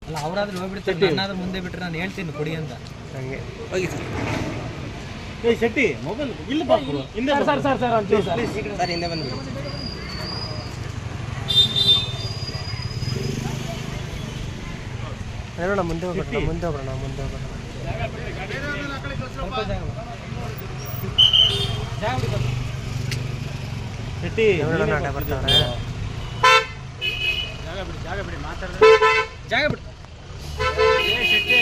ಅಲ್ಲ ಅವರಾದ್ರೂ ಹೋಗ್ಬಿಡ್ತಾರೆ, ನಾನಾದ್ರೂ ಮುಂದೆ ಬಿಟ್ಟರೆ ನಾನು ಹೇಳ್ತೀನಿ ಕೊಡಿ ಅಂತ. ಹಂಗೆ ಹೋಗಿ ಸರ್. ಶೆಟ್ಟಿ ಮೊಬೈಲ್ ಇಲ್ಲಿ ಬಾಕ್ರು ಹಿಂದೆ ಸರ್ ಸರ್ ಸರ್ ಒಂಚೂರು ಸರ್. ಸರ್ ಹಿಂದೆ ಬಂದ್ಬಿಡಿ. ನೋಡೋಣ ಮುಂದೆ ಹೋಗೋಣ, ಮುಂದೆ ಹೋಗೋಣ, ಮುಂದೆ ಹೋಗೋಣ. ಸ್ವಲ್ಪ ಜಾಗ ಬಿಡಿ ಸ್ವಲ್ಪ. ಶೆಟ್ಟಿ ನೋಡೋಣ ಆಟ ಬರ್ತಾವ್ರೆ. ಜಾಗ ಬಿಡಿ ಮಾತಾಡ್ರಿ. ಜಾಗ ಬಿಡಿ. ಶೆಟ್ಟಿ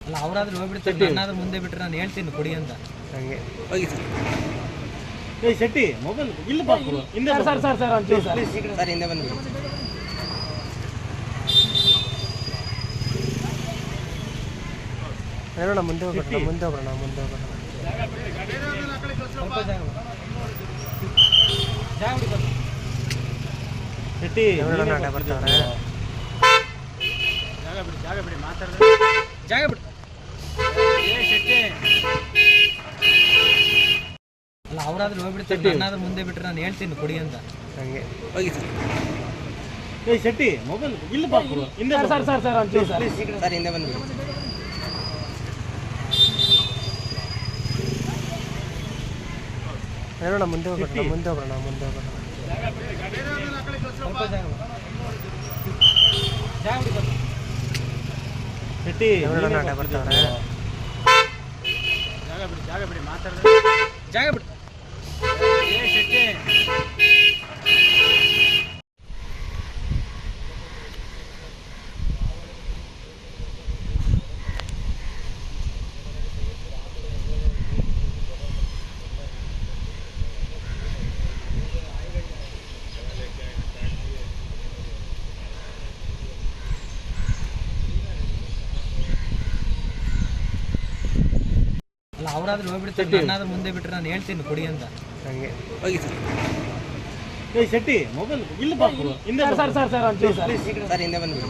ಅಲ್ಲ ಅವರಾದ್ರೂ ಹೋಗ್ಬಿಡ್ತಾರೆ, ನಾನಾದ್ರೂ ಮುಂದೆ ಬಿಟ್ಟರೆ ನಾನು ಹೇಳ್ತೀನಿ ಕೊಡಿ ಅಂತ. ಹಂಗೆ ಹೋಗಿ ಸರ್. ಶೆಟ್ಟಿ ಮೊಬೈಲ್ ಇಲ್ಲಿ ಬಾಕ್ರು ಹಿಂದೆ ಸರ್ ಸರ್ ಸರ್ ಒಂಚೂರು ಸರ್. ಸರ್ ಹಿಂದೆ ಬಂದ್ಬಿಡಿ. ನೋಡೋಣ ಮುಂದೆ ಹೋಗೋಣ, ಮುಂದೆ ಹೋಗೋಣ, ಮುಂದೆ ಹೋಗೋಣ. ಸ್ವಲ್ಪ ಜಾಗ ಬಿಡಿ ಸ್ವಲ್ಪ. ಶೆಟ್ಟಿ ನೋಡೋಣ ಆಟ ಬರ್ತಾವ್ರೆ. ಜಾಗ ಬಿಡಿ ಮಾತಾಡ್ರಿ. ಜಾಗ ಬಿಡಿ. ಶೆಟ್ಟಿ ಅಲ್ಲ ಅವರಾದ್ರೂ ಹೋಗ್ಬಿಡ್ತಾರೆ, ನಾನಾದ್ರೂ ಮುಂದೆ ಬಿಟ್ಟರೆ ನಾನು ಹೇಳ್ತೀನಿ ಕೊಡಿ ಅಂತ. ಹಂಗೆ ಹೋಗಿ ಸರ್. ಶೆಟ್ಟಿ ಮೊಬೈಲ್ ಇಲ್ಲಿ ಬಾಕ್ರು ಹಿಂದೆ ಸರ್ ಸರ್ ಸರ್ ಒಂಚೂರು ಸರ್. ಸರ್ ಹಿಂದೆ ಬಂದ್ಬಿಡಿ. ನೋಡೋಣ ಮುಂದೆ ಹೋಗೋಣ, ಮುಂದೆ ಹೋಗೋಣ, ಮುಂದೆ ಹೋಗೋಣ. ಸ್ವಲ್ಪ ಜಾಗ ಬಿಡಿ ಸ್ವಲ್ಪ. ಶೆಟ್ಟಿ ನೋಡೋಣ ಆಟ ಬರ್ತಾವ್ರೆ. ಜಾಗ ಬಿಡಿ ಮಾತಾಡ್ರಿ. ಜಾಗ ಬಿಡಿ. ಶೆಟ್ಟಿ ಅಲ್ಲ ಅವರಾದ್ರೂ ಹೋಗ್ಬಿಡ್ತಾರೆ, ನಾನಾದ್ರೂ ಮುಂದೆ ಬಿಟ್ಟರೆ ನಾನು ಹೇಳ್ತೀನಿ ಕೊಡಿ ಅಂತ. ಹಂಗೆ ಹೋಗಿ ಸರ್. ಶೆಟ್ಟಿ ಮೊಬೈಲ್ ಇಲ್ಲಿ ಬಾಕ್ರು ಹಿಂದೆ ಸರ್ ಸರ್ ಸರ್ ಒಂಚೂರು ಸರ್. ಸರ್ ಹಿಂದೆ ಬಂದ್ಬಿಡಿ.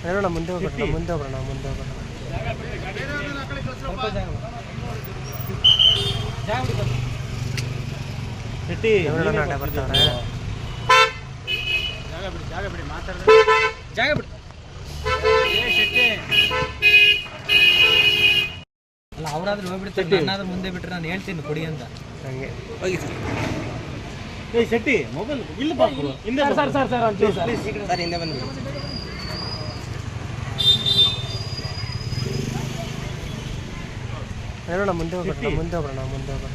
ನೋಡೋಣ ಮುಂದೆ ಹೋಗೋಣ, ಮುಂದೆ ಹೋಗೋಣ, ಮುಂದೆ ಹೋಗೋಣ. ಸ್ವಲ್ಪ ಜಾಗ ಬಿಡಿ ಸ್ವಲ್ಪ. ಶೆಟ್ಟಿ ನೋಡೋಣ ಆಟ ಬರ್ತಾವ್ರೆ. ಜಾಗ ಬಿಡಿ ಮಾತಾಡ್ರಿ. ಜಾಗ ಬಿಡಿ. ಶೆಟ್ಟಿ ಅಲ್ಲ ಅವರಾದ್ರೂ ಹೋಗ್ಬಿಡ್ತಾರೆ, ನಾನಾದ್ರೂ ಮುಂದೆ ಬಿಟ್ಟರೆ ನಾನು ಹೇಳ್ತೀನಿ ಕೊಡಿ ಅಂತ. ಹಂಗೆ ಹೋಗಿ ಸರ್. ಶೆಟ್ಟಿ ಮೊಬೈಲ್ ಇಲ್ಲಿ ಬಾಕ್ರು ಹಿಂದೆ ಸರ್ ಸರ್ ಸರ್ ಒಂಚೂರು ಸರ್. ಸರ್ ಹಿಂದೆ ಬಂದ್ಬಿಡಿ. ನೋಡೋಣ ಮುಂದೆ ಹೋಗೋಣ, ಮುಂದೆ ಹೋಗೋಣ, ಮುಂದೆ ಹೋಗೋಣ.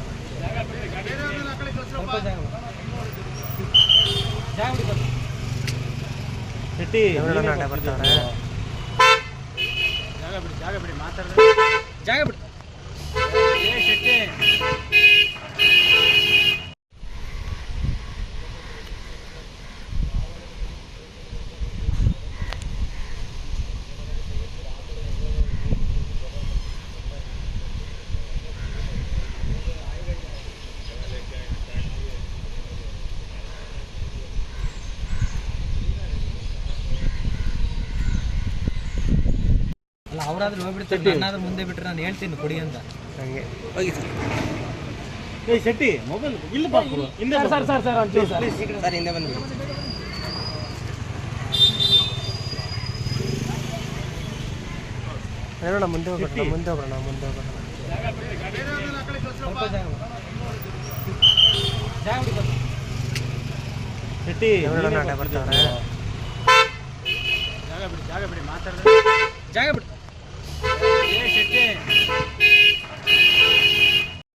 ಸ್ವಲ್ಪ ಜಾಗ ಬಿಡಿ ಸ್ವಲ್ಪ. ಶೆಟ್ಟಿ ನೋಡೋಣ ಆಟ ಬರ್ತಾವ್ರೆ. ಜಾಗ ಬಿಡಿ ಮಾತಾಡ್ರಿ. ಜಾಗ ಬಿಡಿ. ಶೆಟ್ಟಿ ಅಲ್ಲ ಅವರಾದ್ರೂ ಹೋಗ್ಬಿಡ್ತಾರೆ, ನಾನಾದ್ರೂ ಮುಂದೆ ಬಿಟ್ಟರೆ ನಾನು ಹೇಳ್ತೀನಿ ಕೊಡಿ ಅಂತ. ಹಂಗೆ ಹೋಗಿ ಸರ್. ಶೆಟ್ಟಿ ಮೊಬೈಲ್ ಇಲ್ಲಿ ಬಾಕ್ರು ಹಿಂದೆ ಸರ್ ಸರ್ ಸರ್ ಒಂಚೂರು ಸರ್. ಸರ್ ಹಿಂದೆ ಬಂದ್ಬಿಡಿ. ನೋಡೋಣ ಮುಂದೆ ಹೋಗೋಣ, ಮುಂದೆ ಹೋಗೋಣ, ಮುಂದೆ ಹೋಗೋಣ. ಸ್ವಲ್ಪ ಜಾಗ ಬಿಡಿ ಸ್ವಲ್ಪ. ಶೆಟ್ಟಿ ನೋಡೋಣ ಆಟ ಬರ್ತಾವ್ರೆ. ಜಾಗ ಬಿಡಿ ಮಾತಾಡ್ರಿ. ಜಾಗ ಬಿಡಿ. ಶೆಟ್ಟಿ